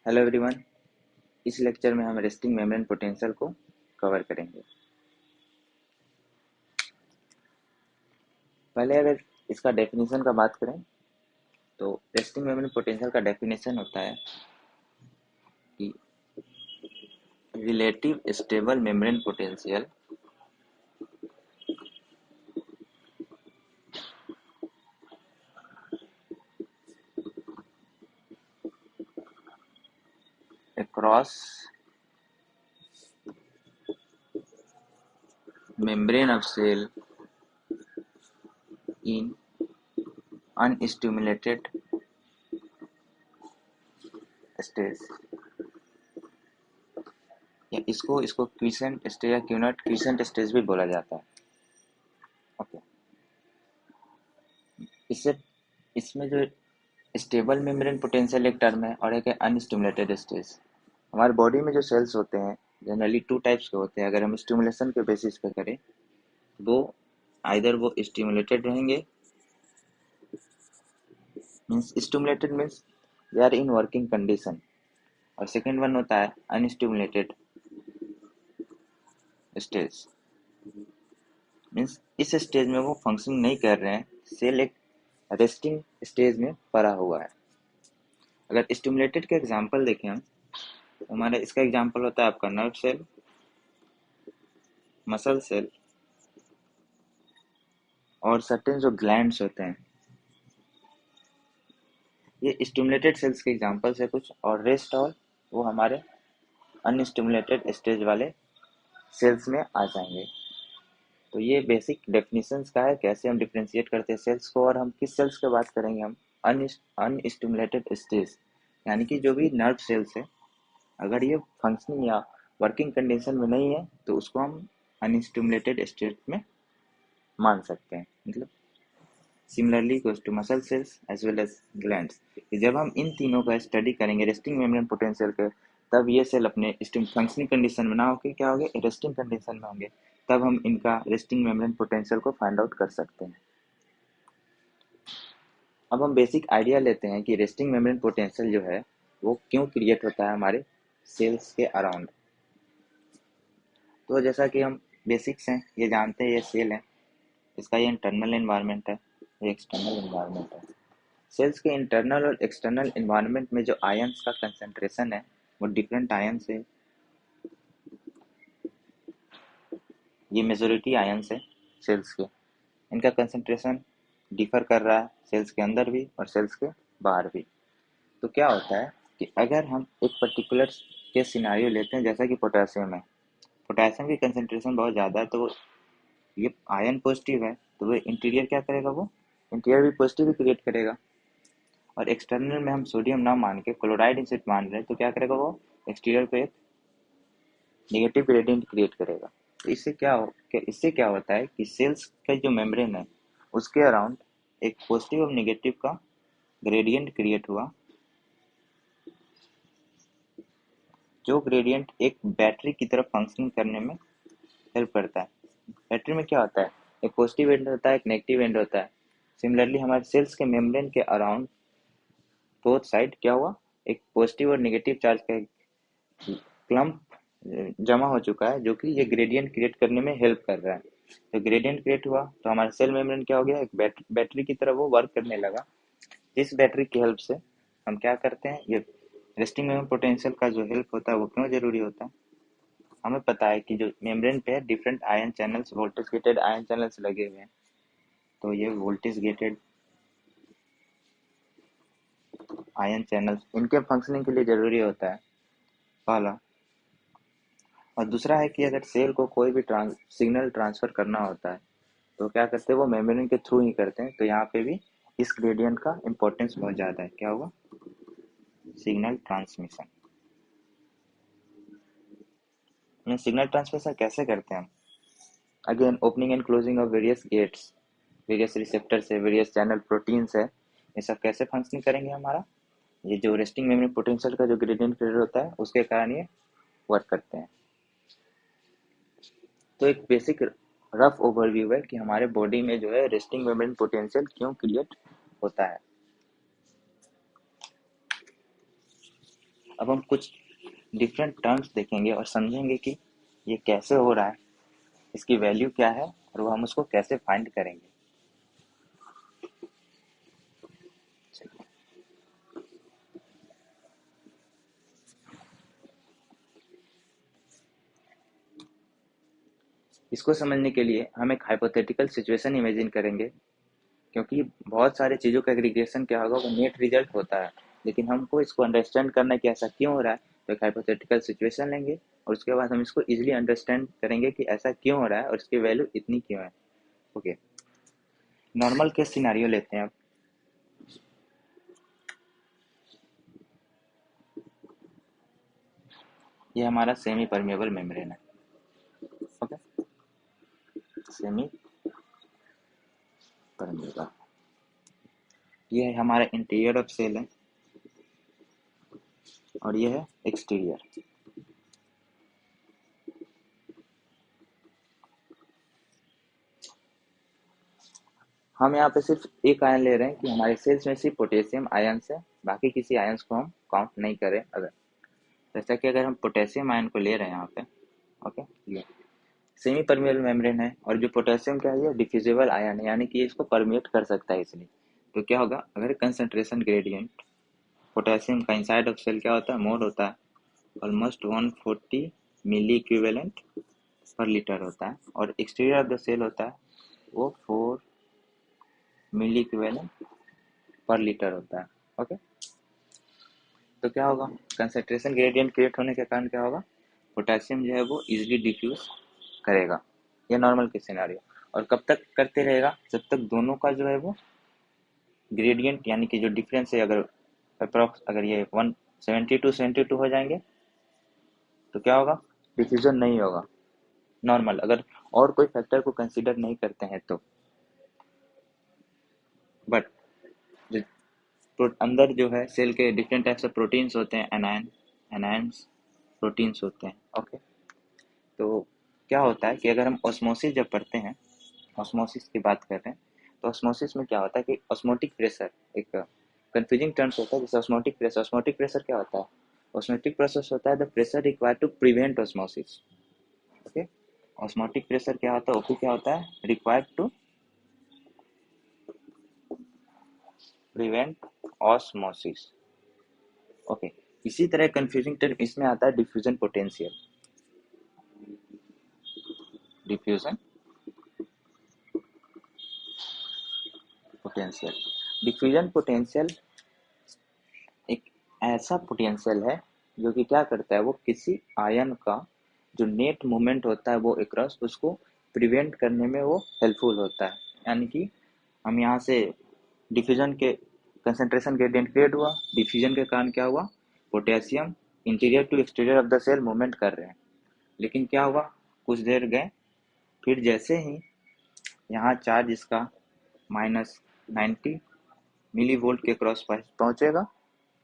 Hello everyone. इस lecture में हम रेस्टिंग मेम्ब्रेन पोटेंशियल को कवर करेंगे। पहले अगर इसका डेफिनेशन का बात करें तो रेस्टिंग मेम्ब्रेन पोटेंशियल का डेफिनेशन होता है कि relative stable membrane potential across membrane of cell in unstimulated stage, या इसको क्विसेंट स्टेज या क्यूनट क्विसेंट स्टेज भी बोला जाता है। ओके, इससे इसमें जो स्टेबल मेम्ब्रेन पोटेंशियल एक टर्म है और एक है अनस्टिमुलेटेड स्टेज। हमारे बॉडी में जो सेल्स होते हैं जनरली टू टाइप्स के होते हैं। अगर हम स्टिमुलेशन के बेसिस पे करें वो आइदर वो स्टिमुलेटेड रहेंगे, means stimulated means they are in working condition, और सेकेंड वन होता है अनस्टिमुलेटेड स्टेज, मीन्स इस स्टेज में वो फंक्शनिंग नहीं कर रहे हैं, सेल एक रेस्टिंग स्टेज में पड़ा हुआ है। अगर स्टिमुलेटेड के एग्जांपल देखें हम तो हमारा इसका एग्जांपल होता है आपका नर्व सेल, मसल सेल और सर्टेन जो ग्लैंड्स होते हैं। ये स्टिमुलेटेड सेल्स के एग्जांपल्स है कुछ, और रेस्ट ऑल वो हमारे अनस्टिमुलेटेड स्टेज वाले सेल्स में आ जाएंगे। तो ये बेसिक डेफिनेशंस का है, कैसे हम डिफ्रेंशिएट करते हैं सेल्स को। और हम किस सेल्स की बात करेंगे, हम अनस्टिमुलेटेड स्टेज, यानी कि जो भी नर्व सेल्स है अगर ये फंक्शनिंग या वर्किंग कंडीशन में नहीं है तो उसको हम अनस्टिमुलेटेड स्टेट में मान सकते हैं। मतलब similarly goes to muscle cells as well as glands. जब हम इन तीनों का स्टडी करेंगे रेस्टिंग मेम्ब्रेन पोटेंशियल के, तब ये सेल अपने फंक्शनिंग कंडीशन में ना होकर क्या होंगे, रेस्टिंग कंडीशन में होंगे। तब हम इनका रेस्टिंग मेम्ब्रेन पोटेंशियल को फाइंड आउट कर सकते हैं। अब हम बेसिक आइडिया लेते हैं कि रेस्टिंग मेम्ब्रेन पोटेंशियल जो है वो क्यों क्रिएट होता है हमारे सेल्स के अराउंड। तो जैसा कि हम बेसिक्स हैं ये जानते हैं, ये सेल है, इसका ये इंटरनल एनवायरनमेंट है, ये एक्सटर्नल एनवायरनमेंट है। सेल्स के इंटरनल और एक्सटर्नल एनवायरनमेंट में जो आयंस का कंसंट्रेशन है वो डिफरेंट आयंस है। ये मेजोरिटी आयंस है सेल्स के, इनका कंसंट्रेशन डिफर कर रहा है सेल्स के अंदर भी और सेल्स के बाहर भी। तो क्या होता है कि अगर हम एक पर्टिकुलर केस सिनारियो लेते हैं जैसा कि पोटेशियम है, पोटेशियम की कंसंट्रेशन बहुत ज़्यादा है, तो ये आयन पॉजिटिव है तो वो इंटीरियर क्या करेगा, वो इंटीरियर भी पॉजिटिव ही क्रिएट करेगा। और एक्सटर्नल में हम सोडियम ना मान के क्लोराइड इंसिड मान रहे हैं तो क्या करेगा, वो एक्सटीरियर पे एक नेगेटिव ग्रेडियंट क्रिएट करेगा। तो इससे क्या होता है कि सेल्स का जो मेम्ब्रेन है उसके अराउंड एक पॉजिटिव और नेगेटिव का ग्रेडियंट क्रिएट हुआ, जो ग्रेडियंट एक बैटरी की तरफ फंक्शनिंग करने में हेल्प करता है। बैटरी में क्या होता है, एक पॉजिटिव एंड होता है, एक नेगेटिव एंड होता है। सिमिलरली हमारे सेल्स के मेम्ब्रेन के अराउंड बोथ साइड क्या हुआ, एक पॉजिटिव और नेगेटिव चार्ज का एक क्लम्प जमा हो चुका है, जो कि ये ग्रेडियंट क्रिएट करने में हेल्प कर रहा है। तो ग्रेडियंट क्रिएट हुआ तो हमारा सेल मेम्ब्रेन क्या हो गया, एक बैटरी की तरह वो वर्क करने लगा। इस बैटरी की हेल्प से हम क्या करते हैं, ये रेस्टिंग मेम्ब्रेन पोटेंशियल का जो हेल्प होता है वो क्यों जरूरी होता है। हमें पता है कि जो मेम्ब्रेन पे different ion channels, voltage gated ion channels लगे हुए हैं। तो ये वोल्टेज गेटेड आयन चैनल्स इनके फंक्शनिंग के लिए जरूरी होता है, पहला। और दूसरा है कि अगर सेल को कोई भी सिग्नल ट्रांसफर करना होता है तो क्या करते हैं, वो मेम्ब्रेन के थ्रू ही करते हैं। तो यहाँ पे भी इस ग्रेडियंट का इम्पोर्टेंस बहुत ज़्यादा है। क्या होगा, सिग्नल ट्रांसमिशन। सिग्नल ट्रांसमिशन कैसे करते हैं हम, again opening and closing of various gates, various receptors है, वेरियस चैनल प्रोटीन्स है, ये सब कैसे फंक्शनिंग करेंगे हमारा, ये जो रेस्टिंग मेमोरी पोटेंशियल का जो ग्रेडियंट क्रिएट होता है उसके कारण ये वर्क करते हैं। तो एक बेसिक रफ ओवरव्यू है कि हमारे बॉडी में जो है रेस्टिंग मेम्ब्रेन पोटेंशियल क्यों क्रिएट होता है। अब हम कुछ डिफरेंट टर्म्स देखेंगे और समझेंगे कि ये कैसे हो रहा है, इसकी वैल्यू क्या है और वो हम उसको कैसे फाइंड करेंगे। इसको समझने के लिए हम एक हाइपोथेटिकल सिचुएशन इमेजिन करेंगे, क्योंकि बहुत सारे चीज़ों का एग्रीगेशन क्या होगा वो नेट रिजल्ट होता है, लेकिन हमको इसको अंडरस्टैंड करना कि ऐसा क्यों हो रहा है। तो एक हाइपोथेटिकल सिचुएशन लेंगे और उसके बाद हम इसको इजीली अंडरस्टैंड करेंगे कि ऐसा क्यों हो रहा है और इसकी वैल्यू इतनी क्यों है। ओके, नॉर्मल केस सिनारियो लेते हैं अब। ये हमारा सेमी परमेबल मेम्ब्रेन है। ओके, सेमी परमेबल, ये है हमारा इंटीरियर ऑफ सेल है और ये है एक्सटीरियर। हम यहाँ पे सिर्फ एक आयन ले रहे हैं कि हमारे सेल्स में सिर्फ पोटेशियम आयन है, बाकी किसी आयन्स को हम काउंट नहीं करें। अगर जैसा कि अगर हम पोटेशियम आयन को ले रहे हैं यहाँ पे, ओके, ये सेमी परमिएबल मेम्ब्रेन है और जो पोटेशियम क्या है, ये डिफ्यूजिबल आयन है, यानी कि ये इसको परमिएट कर सकता है इसलिए। तो क्या होगा, अगर कंसंट्रेशन ग्रेडियंट पोटेशियम का इनसाइड ऑफ सेल क्या होता है, मोर होता है, ऑलमोस्ट 140 मिली इक्विवेलेंट पर लीटर होता है, और एक्सटीरियर ऑफ द सेल होता है वो 4 मिली इक्विवेलेंट पर लीटर होता है। ओके, तो क्या होगा, कंसंट्रेशन ग्रेडियंट क्रिएट होने के कारण क्या होगा, पोटेशियम जो है वो इजीली डिफ्यूज करेगा। ये नॉर्मल के सिनारियो, और कब तक करते रहेगा, जब तक दोनों का जो है वो ग्रेडियंट यानी कि जो डिफरेंस है, अगर अप्रॉक्स अगर ये 172 हो जाएंगे तो क्या होगा, डिफ्यूजन नहीं होगा। नॉर्मल, अगर और कोई फैक्टर को कंसीडर नहीं करते हैं तो। बट अंदर जो है सेल के डिफरेंट टाइप्स ऑफ प्रोटीन्स होते हैं, एनायंस प्रोटीन्स होते हैं। ओके, तो क्या होता है कि अगर हम ऑस्मोसिस जब पढ़ते हैं, ऑस्मोसिस की बात कर रहे हैं, तो ऑस्मोसिस में क्या होता है कि ऑस्मोटिक प्रेशर एक कंफ्यूजिंग टर्म्स होता है। जैसे ऑस्मोटिक प्रेशर क्या होता है, ऑस्मोटिक प्रोसेस होता है the pressure required to prevent osmosis. Okay, osmotic pressure क्या होता है, ओपी क्या होता है, required to prevent osmosis. Okay, इसी तरह कंफ्यूजिंग टर्म इसमें आता है diffusion potential. Diffusion potential, diffusion potential एक ऐसा पोटेंशियल है जो कि क्या करता है, वो किसी आयन का जो नेट मूवमेंट होता है वो अक्रॉस, उसको प्रिवेंट करने में वो हेल्पफुल होता है। यानी कि हम यहाँ से डिफ्यूजन के कंसंट्रेशन ग्रेडियंट क्रिएट हुआ, डिफ्यूजन के कारण क्या हुआ, potassium interior to exterior of the cell movement कर रहे हैं, लेकिन क्या हुआ, कुछ देर गए, फिर जैसे ही यहाँ चार्ज इसका -90 मिली वोल्ट के क्रॉस पहुंचेगा,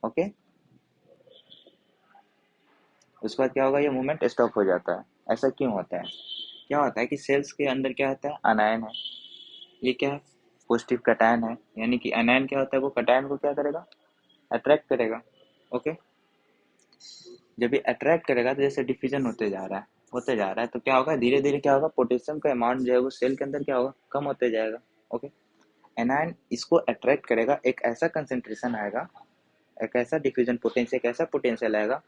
ओके, उसके बाद क्या होगा, ये मूवमेंट स्टॉप हो जाता है। ऐसा क्यों होता है, क्या होता है कि सेल्स के अंदर क्या होता है, अनायन है, ये क्या है, पॉजिटिव कटायन है, यानी कि अनायन क्या होता है, वो कटायन को क्या करेगा, अट्रैक्ट करेगा। ओके, जब ये अट्रैक्ट करेगा तो जैसे डिफ्यूजन होते जा रहा है तो क्या होगा, धीरे धीरे क्या होगा, पोटेशियम का अमाउंट जो है वो सेल के अंदर क्या होगा, कम होते जाएगा। ओके, एनायन इसको अट्रैक्ट करेगा, एक ऐसा कंसेंट्रेशन आएगा, एक ऐसा डिफ्यूजन पोटेंशियल, एक ऐसा पोटेंशियल आएगा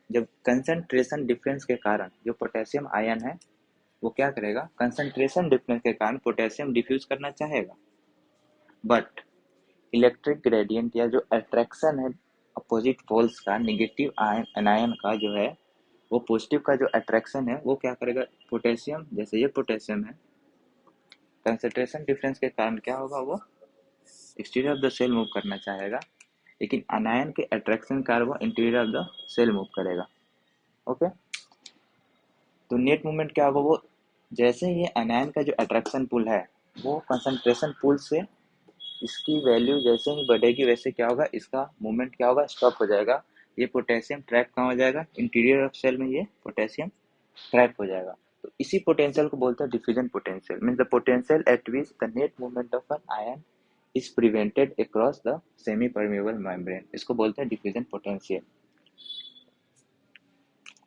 जब कंसंट्रेशन डिफरेंस के कारण जो पोटेशियम आयन है वो क्या करेगा, कंसंट्रेशन डिफरेंस के कारण पोटेशियम डिफ्यूज करना चाहेगा, बट इलेक्ट्रिक ग्रेडियंट या जो अट्रैक्शन है अपोजिट पोल्स का, नेगेटिव आयन एनायन का जो है, वो पॉजिटिव का जो अट्रैक्शन है वो क्या करेगा, पोटेशियम, जैसे ये पोटेशियम है, कंसंट्रेशन डिफरेंस के कारण क्या होगा, वो exterior of the cell move करना चाहेगा, लेकिन अनायन के अट्रैक्शन कारण वो interior of the cell move करेगा। ओके, तो नेट मूवमेंट क्या होगा, वो जैसे ही ये अनायन का जो अट्रैक्शन पुल है वो कंसंट्रेशन पुल से इसकी वैल्यू जैसे ही बढ़ेगी वैसे क्या होगा, इसका मूवमेंट क्या होगा, स्टॉप हो जाएगा। ये पोटेशियम ट्रैप कहाँ हो जाएगा, इंटीरियर ऑफ सेल में ये पोटेशियम ट्रैप हो जाएगा। तो इसी पोटेंशियल को बोलते हैं diffusion potential, means the potential at which the net movement of an ion is prevented across the semi permeable membrane, इसको बोलते हैं डिफ्यूजन पोटेंशियल।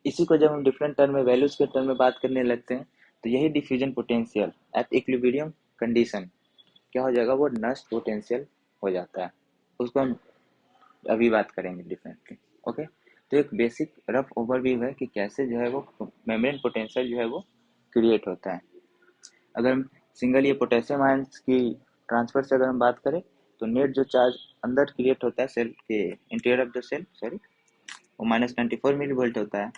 इसी को जब हम डिफरेंट टर्म में वैल्यूज के टर्म में बात करने लगते हैं तो यही diffusion potential at equilibrium condition क्या हो जाएगा, वो नस्ट पोटेंशियल हो जाता है। उसको हम अभी बात करेंगे डिफरेंटली। ओके, तो एक बेसिक रफ ओवरव्यू है कि कैसे जो है वो मेम्ब्रेन पोटेंशियल जो है वो क्रिएट होता है। अगर हम सिंगल ये पोटेशियम आयंस की ट्रांसफर से अगर हम बात करें तो नेट जो चार्ज अंदर क्रिएट होता है सेल के interior of the cell, sorry, वो -94 मिली वोल्ट होता है।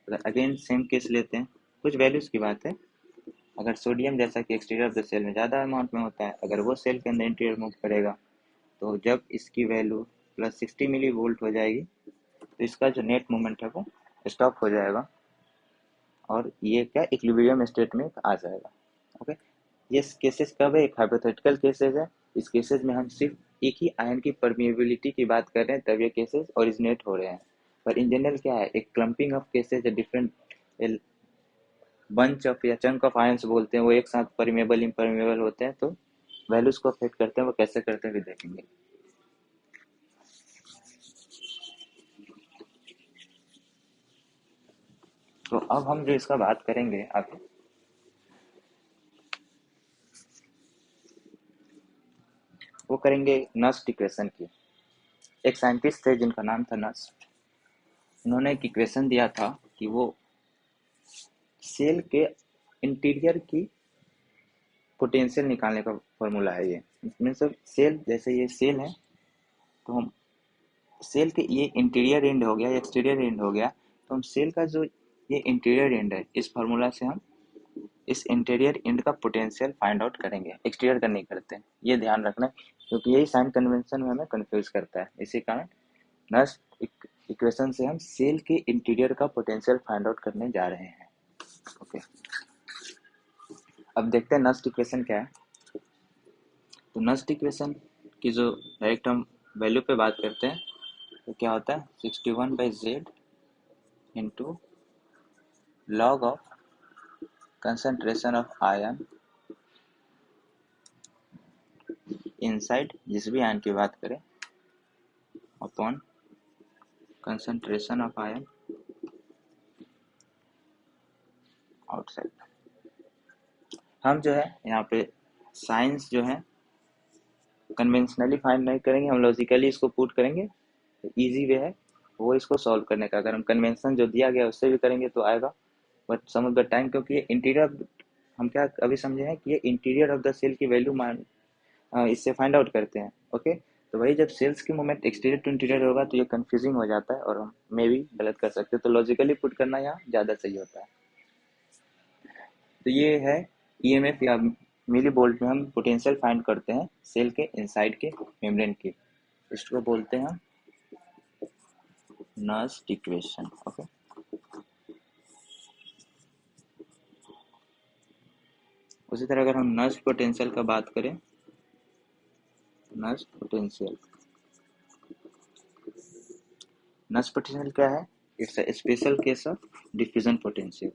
अगर अगेन सेम केस लेते हैं, कुछ वैल्यूज की बात है, अगर सोडियम जैसा कि एक्सटीरियर ऑफ द सेल में ज़्यादा अमाउंट में होता है, अगर वो सेल के अंदर इंटीरियर मूव करेगा तो जब इसकी वैल्यू +60 मिली वोल्ट हो जाएगी तो इसका जो नेट मूवमेंट है वो स्टॉप हो जाएगा और ये क्या इक्विलिब्रियम स्टेट में आ जाएगा। ओके, ये केसेस कब है, एक हाइपोथेटिकल केसेस है। इस केसेस में हम सिर्फ एक ही आयन की परमिएबिलिटी की बात कर रहे हैं तब ये केसेस ओरिजिनेट हो रहे हैं। पर इन जनरल क्या है, एक क्लम्पिंग ऑफ केसेस है, डिफरेंट बंच ऑफ या चंक ऑफ आयंस बोलते हैं, वो एक साथ परमेबल इम्परमेबल होते हैं, तो वैल्यूज को अफेक्ट करते हैं, वो कैसे करते हैं भी देखेंगे। तो अब हम जो इसका बात करेंगे आगे, वो करेंगे नस्ट इक्वेशन की। एक साइंटिस्ट थे जिनका नाम था नस्ट, उन्होंने एक इक्वेशन दिया था कि वो सेल के इंटीरियर की पोटेंशियल निकालने का फॉर्मूला है ये। मतलब सेल, जैसे ये सेल है तो हम सेल के ये इंटीरियर एंड हो गया या एक्सटीरियर एंड हो गया, तो हम सेल का जो ये इंटीरियर एंड है इस फार्मूला से हम इस इंटीरियर एंड का पोटेंशियल फाइंड आउट करेंगे, एक्सटीरियर का नहीं करते हैं, ये ध्यान रखना है, क्योंकि यही साइन कन्वेंशन में हमें कंफ्यूज करता है। इसी कारण नस्ट इक्वेशन से हम सेल के इंटीरियर का पोटेंशियल फाइंड आउट करने जा रहे हैं। ओके, अब देखते हैं नस्ट इक्वेशन क्या है। तो नस्ट इक्वेशन की जो डायरेक्ट हम वैल्यू पे बात करते हैं तो क्या होता है, 61/Z into log of concentration of ion inside, जिस भी आयन की बात करें, upon concentration of ion outside. हम जो है यहाँ पे साइंस जो है कन्वेंशनली फाइंड नहीं करेंगे, हम लॉजिकली इसको पुट करेंगे। इजी वे है वो इसको सॉल्व करने का, अगर हम कन्वेंशन जो दिया गया उससे भी करेंगे तो आएगा, but some of the time क्योंकि ये इंटीरियर, हम क्या अभी समझे हैं कि ये इंटीरियर ऑफ द सेल की वैल्यू मान इससे फाइंड आउट करते हैं। ओके, तो वही जब सेल्स की मूवमेंट एक्सटीरियर टू इंटीरियर होगा तो ये कंफ्यूजिंग हो जाता है और हम मे भी गलत कर सकते हैं, तो लॉजिकली पुट करना यहाँ ज़्यादा सही होता है। तो ये है ईएमएफ या मिली वोल्ट में हम पोटेंशियल फाइंड करते हैं सेल के इनसाइड के मेम्ब्रेन की, इसको बोलते हैं नस्ट इक्वेशन। ओके, उसी तरह अगर हम नस्ट पोटेंशियल का बात करें, नस्ट पोटेंशियल, नस्ट पोटेंशियल क्या है, it's a special case of diffusion potential.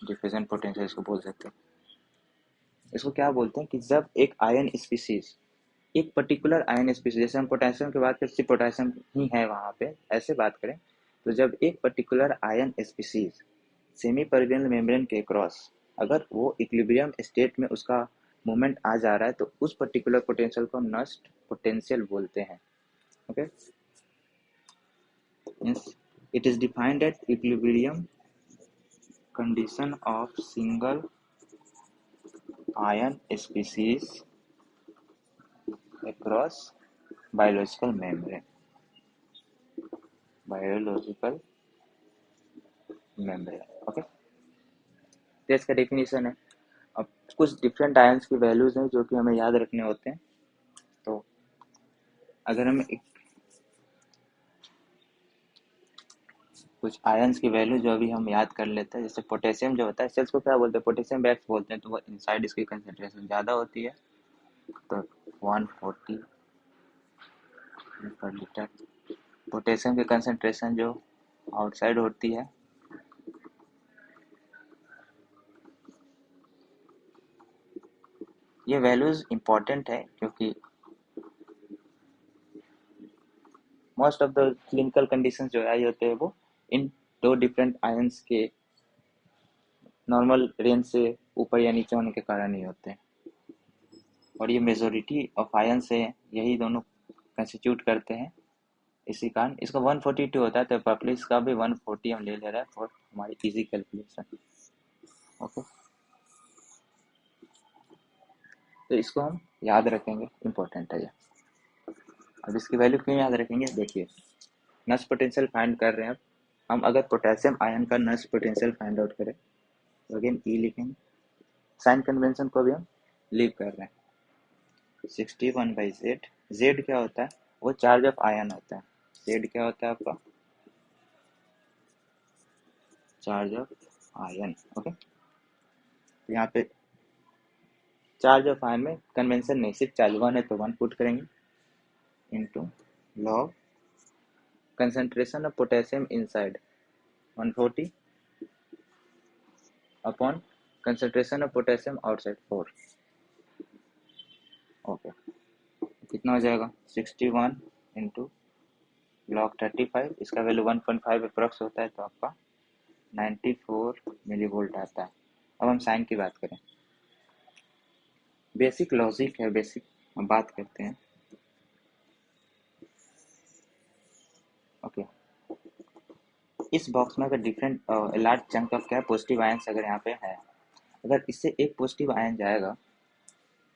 Diffusion potential इसको बोल सकते हैं। इसको क्या बोलते हैं कि जब एक आयन स्पीसीज, एक पर्टिकुलर आयन स्पीसीज, जैसे हम पोटेशियम की बात करें सिर्फ पोटेशियम ही है वहाँ पे, ऐसे बात करें तो जब एक पर्टिकुलर आयन स्पीसीज सेमी परवियल मेम्ब्रेन के क्रॉस अगर वो इक्विलिब्रियम स्टेट में उसका मूवमेंट आ जा रहा है तो उस पर्टिकुलर पोटेंशियल को हम नस्ट पोटेंशियल बोलते हैं। Okay, means it is defined at equilibrium condition of single ion species across biological membrane, biological membrane. Okay, तो इसका डेफिनेशन है। अब कुछ डिफरेंट आयंस की वैल्यूज हैं जो कि हमें याद रखने होते हैं। तो अगर हम कुछ आयंस की वैल्यू जो अभी हम याद कर लेते हैं, जैसे पोटेशियम जो होता है, सेल्स को क्या बोलते हैं, पोटेशियम बैग्स बोलते हैं, तो वो इनसाइड इसकी कंसेंट्रेशन ज़्यादा होती है, तो 140 पर लीटर। पोटेशियम की कंसेंट्रेशन जो आउटसाइड होती है, ये वैल्यूज इंपॉर्टेंट है क्योंकि most of the clinical conditions जो आई होते हैं वो इन दो डिफरेंट आयंस के नॉर्मल रेंज से ऊपर या नीचे होने के कारण ही होते हैं, और ये मेजोरिटी ऑफ आयन से यही दोनों कंस्टिट्यूट करते हैं। इसी कारण इसका 142 होता है, तो पॉपुलेस का भी 140 हम ले ले रहे हैं फॉर हमारी इजी कैलकुलेशन। ओके, तो इसको हम याद रखेंगे, इम्पोर्टेंट है ये। अब इसकी वैल्यू क्यों याद रखेंगे, देखिए नस पोटेंशियल फाइंड कर रहे हैं। अब हम अगर पोटेशियम आयन का नस पोटेंशियल फाइंड आउट करें तो अगेन ई लिखेंगे, साइन कन्वेंशन को भी हम लीव कर रहे हैं। 61/z, z क्या होता है, वो चार्ज ऑफ आयन होता है। z क्या होता है आपका, चार्ज ऑफ आयन। ओके, तो यहाँ पे चार्ज ऑफ आयन में कन्वेंशन नहीं, सिर्फ चार्ज 1 है तो 1 पुट करेंगे, into log concentration of potassium inside 140 upon concentration of potassium outside 4। Okay, कितना हो जाएगा 61 इंटू लॉग 35, इसका वैल्यू 1.5 अप्रॉक्स होता है, तो आपका 94 मिली वोल्ट आता है। अब हम साइन की बात करें, बेसिक लॉजिक है, बेसिक हम बात करते हैं। ओके, इस बॉक्स में अगर डिफरेंट लार्ज चंक ऑफ क्या पॉजिटिव आयंस अगर यहाँ पे है, अगर इससे एक पॉजिटिव आयन जाएगा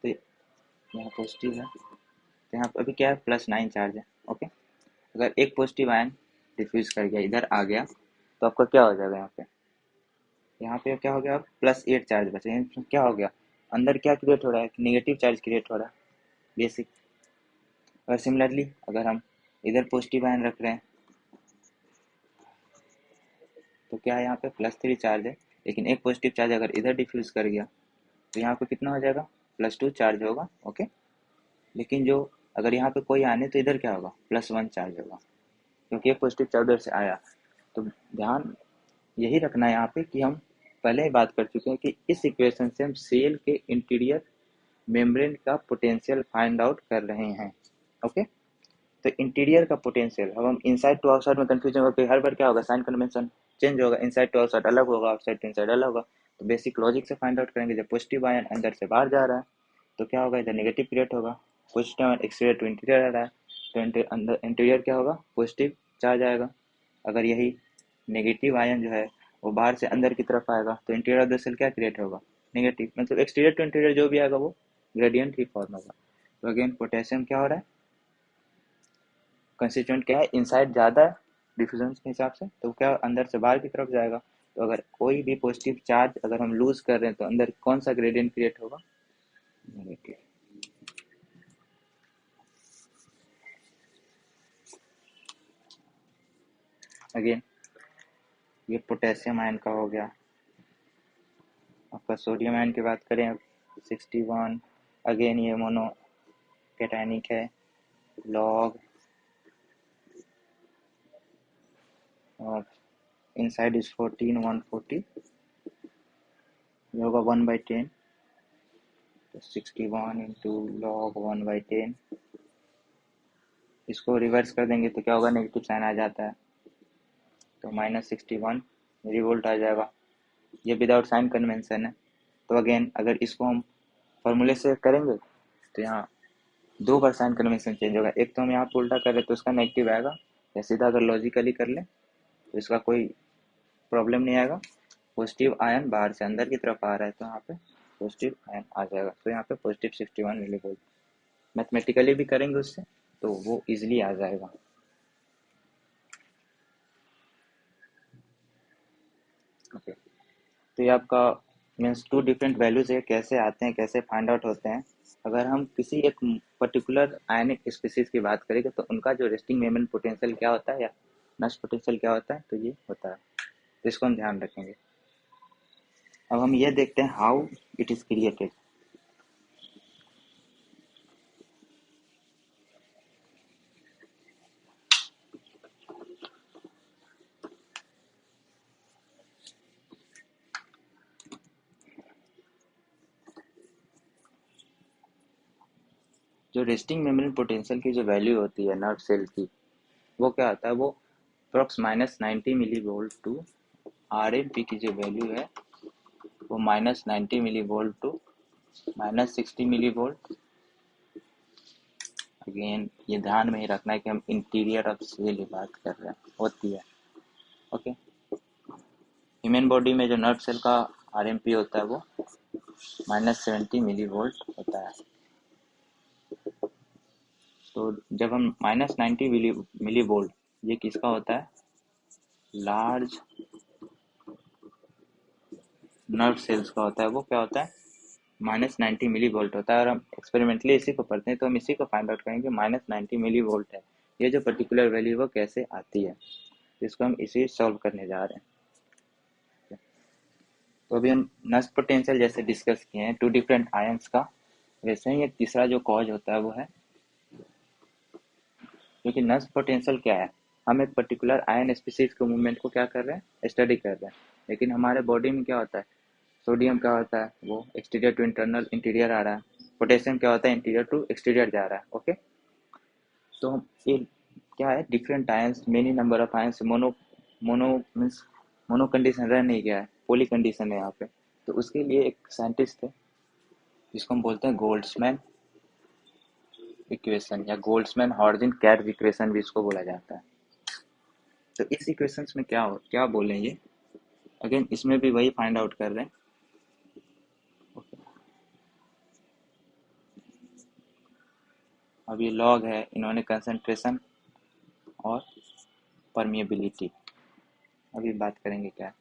तो यहाँ पॉजिटिव है, तो यहाँ पे अभी क्या है +9 चार्ज है। ओके, अगर एक पॉजिटिव आयन डिफ्यूज कर गया इधर आ गया तो आपका क्या हो जाएगा, यहाँ पे क्या हो गया, अब +8 चार्ज बचे, क्या हो गया अंदर क्या क्रिएट हो रहा है, नेगेटिव चार्ज क्रिएट हो रहा है बेसिक। और सिमिलरली अगर हम इधर पॉजिटिव आयन रख रहे हैं तो क्या है, यहाँ पे +3 चार्ज है, लेकिन एक पॉजिटिव चार्ज अगर इधर डिफ्यूज कर गया तो यहाँ पे कितना हो जाएगा, +2 चार्ज होगा। ओके, लेकिन जो अगर यहाँ पे कोई आने तो इधर क्या होगा, +1 चार्ज होगा, क्योंकि एक पॉजिटिव चार्ज उधर से आया। तो ध्यान यही रखना है यहाँ पे कि हम पहले ही बात कर चुके हैं कि इस इक्वेशन से हम सेल के इंटीरियर मेम्ब्रेन का पोटेंशियल फाइंड आउट कर रहे हैं। ओके, तो इंटीरियर का पोटेंशियल, अब हम इनसाइड टू आउटसाइड में कंफ्यूजन होगा, हर बार क्या होगा साइन कन्वेंशन चेंज होगा, इनसाइड टू आउटसाइड अलग होगा, आउटसाइड टू इनसाइड अलग होगा। तो बेसिक लॉजिक से फाइंड आउट करेंगे, जब पॉजिटिव आयन अंदर से बाहर जा रहा है तो क्या होगा, इधर नेगेटिव क्रिएट होगा, positive ion exterior to interior आ रहा है तो अंदर इंटीरियर क्या होगा, पॉजिटिव चार्ज आएगा। अगर यही नेगेटिव आयन जो है वो बाहर से अंदर की तरफ आएगा तो इंटीरियर ऑफ द सेल क्या क्रिएट होगा, नेगेटिव, मतलब एक्सटीरियर टू इंटीरियर जो भी आएगा वो ग्रेडियंट ही फॉर्म होगा। तो अगेन पोटेशियम क्या हो रहा है, कंस्टिट्यूएंट क्या है, इनसाइड ज़्यादा है डिफ्यूजन के हिसाब से, तो क्या अंदर से बाहर की तरफ जाएगा। तो अगर कोई भी पॉजिटिव चार्ज अगर हम लूज कर रहे हैं तो अंदर कौन सा ग्रेडियंट क्रिएट होगा, नेगेटिव। अगेन ये पोटेशियम आयन का हो गया। आपका सोडियम आयन की बात करें अब 61, अगेन ये मोनो कैटायनिक है, लॉग और इनसाइड इज 14 140, ये होगा 1/10, तो 61 इंटू लॉग 1/10, इसको रिवर्स कर देंगे तो क्या होगा, नेगेटिव साइन आ जाता है तो -61 मिली वोल्ट आ जाएगा। ये विदाउट साइन कन्वेंशन है। तो अगेन अगर इसको हम फॉर्मूले से करेंगे तो यहाँ दो बार साइन कन्वेंशन चेंज होगा, एक तो हम यहाँ पे उल्टा कर रहे तो उसका नेगेटिव आएगा, या सीधा अगर लॉजिकली कर ले तो इसका कोई प्रॉब्लम नहीं आएगा। पॉजिटिव आयन बाहर से अंदर की तरफ आ रहा है तो यहाँ पे पॉजिटिव आयन आ जाएगा, तो यहाँ पे पॉजिटिव 61 मिली वोल्ट। मैथमेटिकली भी करेंगे उससे तो वो इजिली आ जाएगा। ओके, तो ये आपका मीन्स टू डिफरेंट वैल्यूज है, कैसे आते हैं कैसे फाइंड आउट होते हैं। अगर हम किसी एक पर्टिकुलर आयनिक स्पीसीज की बात करेंगे तो उनका जो रेस्टिंग मोमेंट पोटेंशियल क्या होता है या नष्ट पोटेंशियल क्या होता है, तो ये होता है, तो इसको हम ध्यान रखेंगे। अब हम ये देखते हैं हाउ इट इज क्रिएटेड। जो रेस्टिंग मेम्ब्रेन पोटेंशियल की जो वैल्यू होती है नर्व सेल की, वो क्या होता है, वो approx -90 milli volt to RMP की जो वैल्यू है वो -90 milli volt to -60 milli volt. Again ये ध्यान में ही रखना है कि हम इंटीरियर ऑफ सेल की बात कर रहे हैं, होती है। ओके, ह्यूमन बॉडी में जो नर्व सेल का RMP होता है वो -70 मिली वोल्ट होता है। तो जब हम -90 मिली वोल्ट, ये किसका होता है, लार्ज नर्व सेल्स का होता है, वो क्या होता है -90 मिली वोल्ट होता है। और हम एक्सपेरिमेंटली इसी को पढ़ते हैं तो हम इसी को फाइंड आउट करेंगे, -90 मिली वोल्ट है ये जो पर्टिकुलर वैल्यू वो कैसे आती है, इसको हम इसी सॉल्व करने जा रहे हैं। तो अभी हम नस्ट पोटेंशियल जैसे डिस्कस किए हैं टू डिफरेंट आयंस का, वैसे ही एक तीसरा जो कॉज होता है वो है, क्योंकि नस्ट पोटेंशियल क्या है, हम एक पर्टिकुलर आयन स्पीसीज के मूवमेंट को क्या कर रहे हैं, स्टडी कर रहे हैं। लेकिन हमारे बॉडी में क्या होता है, सोडियम क्या होता है, वो एक्सटीरियर टू इंटरनल इंटीरियर आ रहा है, पोटेशियम क्या होता है, इंटीरियर टू एक्सटीरियर जा रहा है। ओके, तो हम ये क्या है, different ions, many number of ions, mono mono means mono condition रह नहीं गया है, पॉली कंडीशन है यहाँ पे। तो उसके लिए एक साइंटिस्ट थे जिसको हम बोलते हैं गोल्ड्समैन इक्वेशन, या गोल्ड्समैन हॉर्जन कैर्व इक्वेशन भी इसको बोला जाता है। तो इस इक्वेशंस में क्या बोले ये, अगेन इसमें भी वही फाइंड आउट कर रहे हैं। अब ये लॉग है, इन्होंने कंसंट्रेशन और परमिएबिलिटी, अभी बात करेंगे क्या,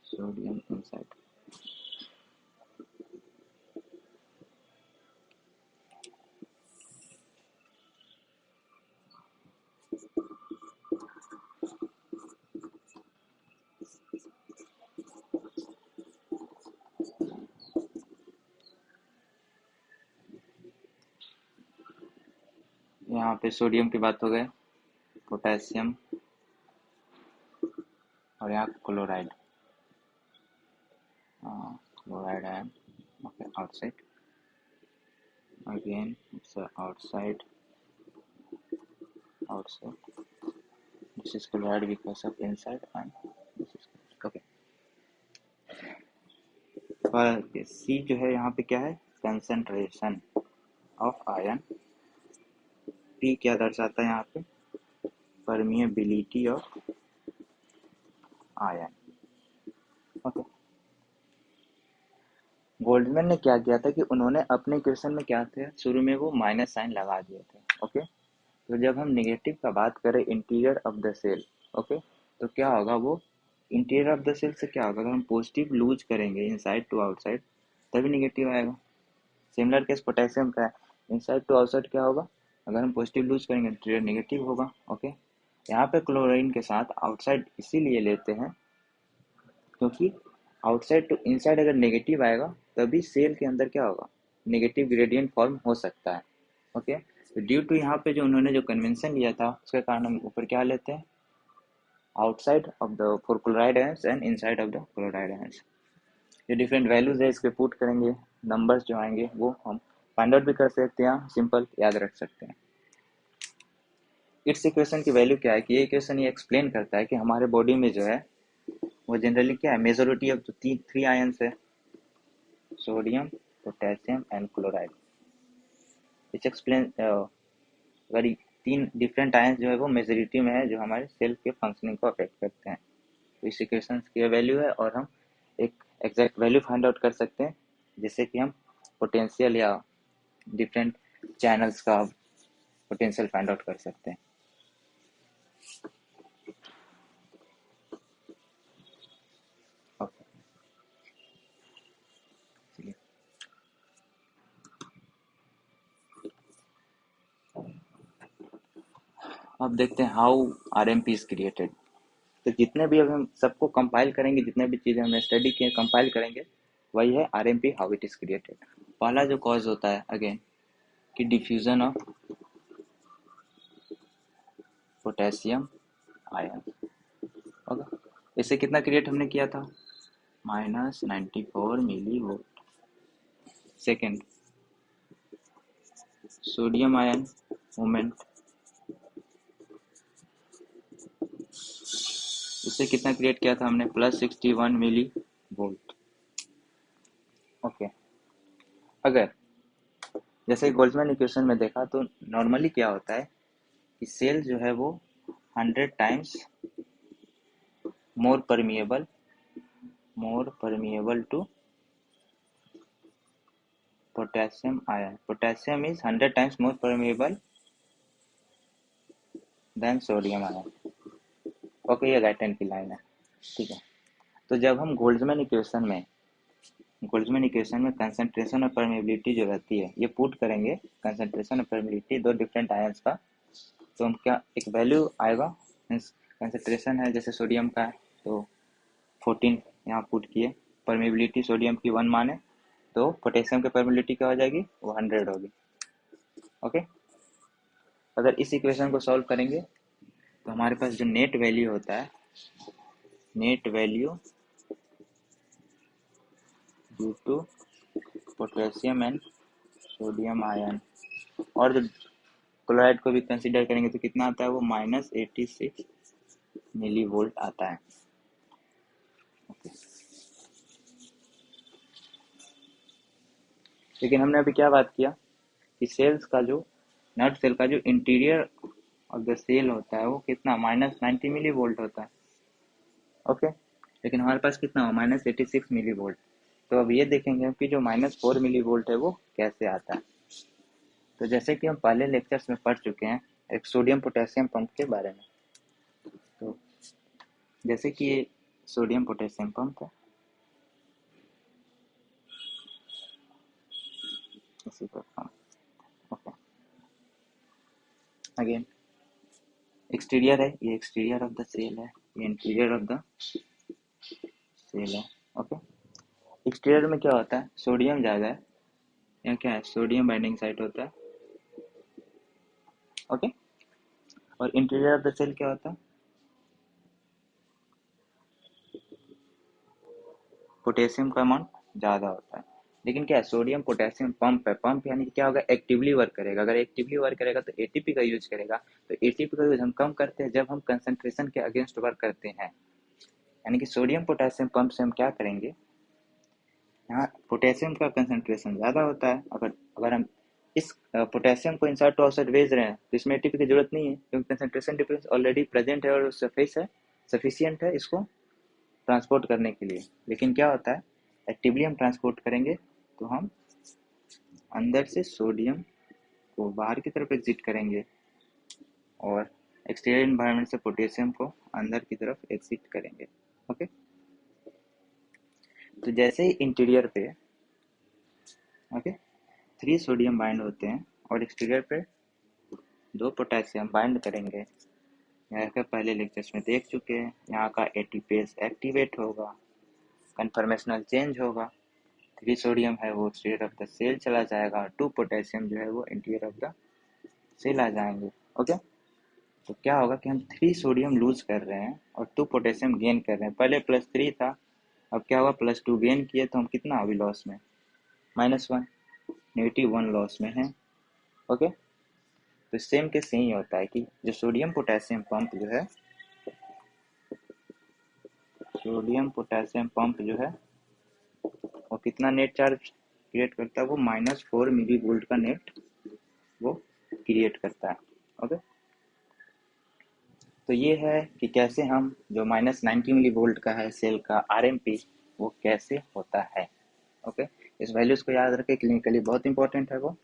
सोडियम इनसाइड। यहाँ पे सोडियम की बात हो गई, पोटेशियम और यहाँ क्लोराइड, क्लोराइड है, okay, outside, again it's outside, this is chloride because of inside and this is, okay. पर सी जो है यहाँ पे क्या है, कंसंट्रेशन ऑफ आयन, पी क्या दर्शाता है यहाँ पे, permeability of ion. Okay, Goldman ने क्या किया था कि उन्होंने अपने इक्वेशन में क्या थे, शुरू में वो माइनस साइन लगा दिए थे। ओके, तो जब हम नेगेटिव का बात करें interior of the cell, okay, तो क्या होगा, वो इंटीरियर ऑफ द सेल से क्या होगा, अगर हम पॉजिटिव लूज करेंगे इनसाइड टू आउटसाइड तभी नेगेटिव आएगा। सिमिलर केस पोटेशियम का है, इनसाइड टू आउटसाइड क्या होगा, अगर हम पॉजिटिव लूज करेंगे इंटीरियर नेगेटिव होगा। ओके, यहाँ पे क्लोरीन के साथ आउटसाइड इसीलिए लेते हैं क्योंकि आउटसाइड टू इनसाइड अगर नेगेटिव आएगा तभी सेल के अंदर क्या होगा, नेगेटिव ग्रेडियंट फॉर्म हो सकता है। ओके, तो ड्यू टू यहाँ पे जो उन्होंने जो कन्वेंशन लिया था उसके कारण हम ऊपर क्या लेते हैं, outside of the for chloride ions and inside of the chloride ions. ये डिफरेंट वैल्यूज है, इसके पुट करेंगे, नंबर्स जो आएंगे वो हम फाइंड आउट भी कर सकते हैं, सिंपल याद रख सकते हैं। इट्स इक्वेशन की वैल्यू क्या है कि ये इक्वेशन ये एक्सप्लेन करता है कि हमारे बॉडी में जो है वो जनरली क्या है, मेजोरिटी ऑफ जो थ्री आयंस है, sodium, potassium and chloride, it's explain very तीन डिफरेंट आयंस जो है वो मेजोरिटी में है जो हमारे सेल के फंक्शनिंग को अफेक्ट करते हैं। तो इस इक्वेशन की वैल्यू है और हम एक एग्जैक्ट वैल्यू फाइंड आउट कर सकते हैं जिससे कि हम पोटेंशियल या डिफरेंट चैनल्स का पोटेंशियल फाइंड आउट कर सकते हैं। ओके, चलिए अब देखते हैं हाउ RMP इज क्रिएटेड। तो जितने भी अब हम सबको कंपाइल करेंगे, जितने भी चीज़ें हमने स्टडी किए कंपाइल करेंगे, वही है RMP how it is created. पहला जो कॉज होता है अगेन कि diffusion of potassium ion. Okay, इससे कितना क्रिएट हमने किया था, -94 milli volt. Second, sodium ion movement इससे कितना क्रिएट किया था हमने, +61 मिली वोल्ट। ओके, अगर जैसे बोल्ट्जमैन इक्वेशन में देखा तो नॉर्मली क्या होता है कि सेल जो है वो 100 times more permeable to potassium ion. Potassium is 100 times more permeable than sodium ion. Okay, ये राइट हैंड की लाइन है, ठीक है। तो जब हम गोल्ड्समैन इक्वेशन में कंसंट्रेशन और परमेबिलिटी जो रहती है ये पुट करेंगे, कंसंट्रेशन और परमेबिलिटी दो डिफरेंट आयंस का, तो हम क्या एक वैल्यू आएगा। मीन्स कंसंट्रेशन है जैसे सोडियम का है तो 14 यहाँ पुट किए, परमेबिलिटी सोडियम की 1 माने तो पोटेशियम की परमेबिलिटी क्या हो जाएगी, वो 100 होगी। ओके, अगर इस इक्वेशन को सॉल्व करेंगे तो हमारे पास जो नेट वैल्यू होता है, net value due to potassium and sodium ion, और जब क्लोराइड को भी कंसीडर करेंगे तो कितना आता है, वो -86 मिली वोल्ट आता है। ओके, लेकिन हमने अभी क्या बात किया कि सेल्स का जो नट सेल का जो इंटीरियर ऑफ द सेल होता है वो कितना -90 मिली वोल्ट होता है। ओके, लेकिन हमारे पास कितना हो, -86 मिली वोल्ट। तो अब ये देखेंगे कि जो -4 मिली वोल्ट है वो कैसे आता है। तो जैसे कि हम पहले लेक्चर्स में पढ़ चुके हैं एक सोडियम पोटेशियम पंप के बारे में, तो जैसे कि ये सोडियम पोटेशियम पंप है, इसी पर। ओके, अगेन एक्सटीरियर है, ये एक्सटीरियर ऑफ द सेल है, ये इंटीरियर ऑफ द सेल है। ओके, एक्सटीरियर में क्या होता है, सोडियम ज़्यादा है, या क्या है, सोडियम बाइंडिंग साइट होता है। ओके, और इंटीरियर ऑफ द सेल क्या होता है, पोटेशियम का अमाउंट ज़्यादा होता है। लेकिन क्या है, सोडियम पोटेशियम पंप है, पंप यानी कि क्या होगा, एक्टिवली वर्क करेगा। अगर एक्टिवली वर्क करेगा तो एटीपी का यूज करेगा, तो एटीपी का यूज हम कम करते हैं जब हम कंसंट्रेशन के अगेंस्ट वर्क करते हैं। यानी कि सोडियम पोटेशियम पंप से हम क्या करेंगे, यहाँ पोटेशियम का कंसंट्रेशन ज़्यादा होता है। अगर अगर हम इस पोटेशियम को इनसाइड टू आउटसाइड भेज रहे हैं तो इसमें एटीपी की जरूरत नहीं है, क्योंकि कंसंट्रेशन डिफरेंस ऑलरेडी प्रेजेंट है और सफिशियंट है इसको ट्रांसपोर्ट करने के लिए। लेकिन क्या होता है, एक्टिवली हम ट्रांसपोर्ट करेंगे तो हम अंदर से सोडियम को बाहर की तरफ एग्जिट करेंगे और एक्सटीरियर इन्वायरमेंट से पोटेशियम को अंदर की तरफ एग्जिट करेंगे। ओके, तो जैसे ही इंटीरियर पे ओके 3 सोडियम बाइंड होते हैं और एक्सटीरियर पे 2 पोटेशियम बाइंड करेंगे, यहाँ का पहले लेक्चर्स में देख चुके हैं। यहाँ का एटीपेज एक्टिवेट होगा, कन्फर्मेशनल चेंज होगा, 3 सोडियम है वो एक्सटीरियर ऑफ द सेल चला जाएगा, 2 पोटेशियम जो है वो इंटीरियर ऑफ द सेल आ जाएंगे। ओके, तो क्या होगा कि हम 3 सोडियम लूज कर रहे हैं और 2 पोटेशियम गेन कर रहे हैं। पहले +3 था, अब क्या हुआ +2 गेन किए, तो हम कितना अभी लॉस में, -1, -1 लॉस में है। ओके, तो सेम के सेम ही होता है कि जो सोडियम पोटेशियम पंप जो है, वो कितना नेट चार्ज क्रिएट करता है, वो -4 मिली वोल्ट का नेट वो क्रिएट करता है। ओके, तो ये है कि कैसे हम जो -90 मिली वोल्ट का है सेल का आरएमपी वो कैसे होता है। ओके, इस वैल्यूज को याद रखें, क्लिनिकली बहुत इंपॉर्टेंट है वो।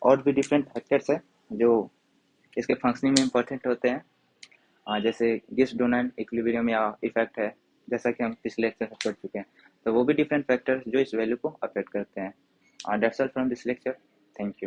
और भी डिफरेंट फैक्टर्स है जो इसके फंक्शनिंग में इंपॉर्टेंट होते हैं, जैसे गिब्स डोनर इक्विलिब्रियम या इफेक्ट है, जैसा कि हम पिछले लेक्चर में पढ़ चुके हैं। तो वो भी डिफरेंट फैक्टर्स जो इस वैल्यू को अफेक्ट करते हैं। That's all from this lecture, thank you.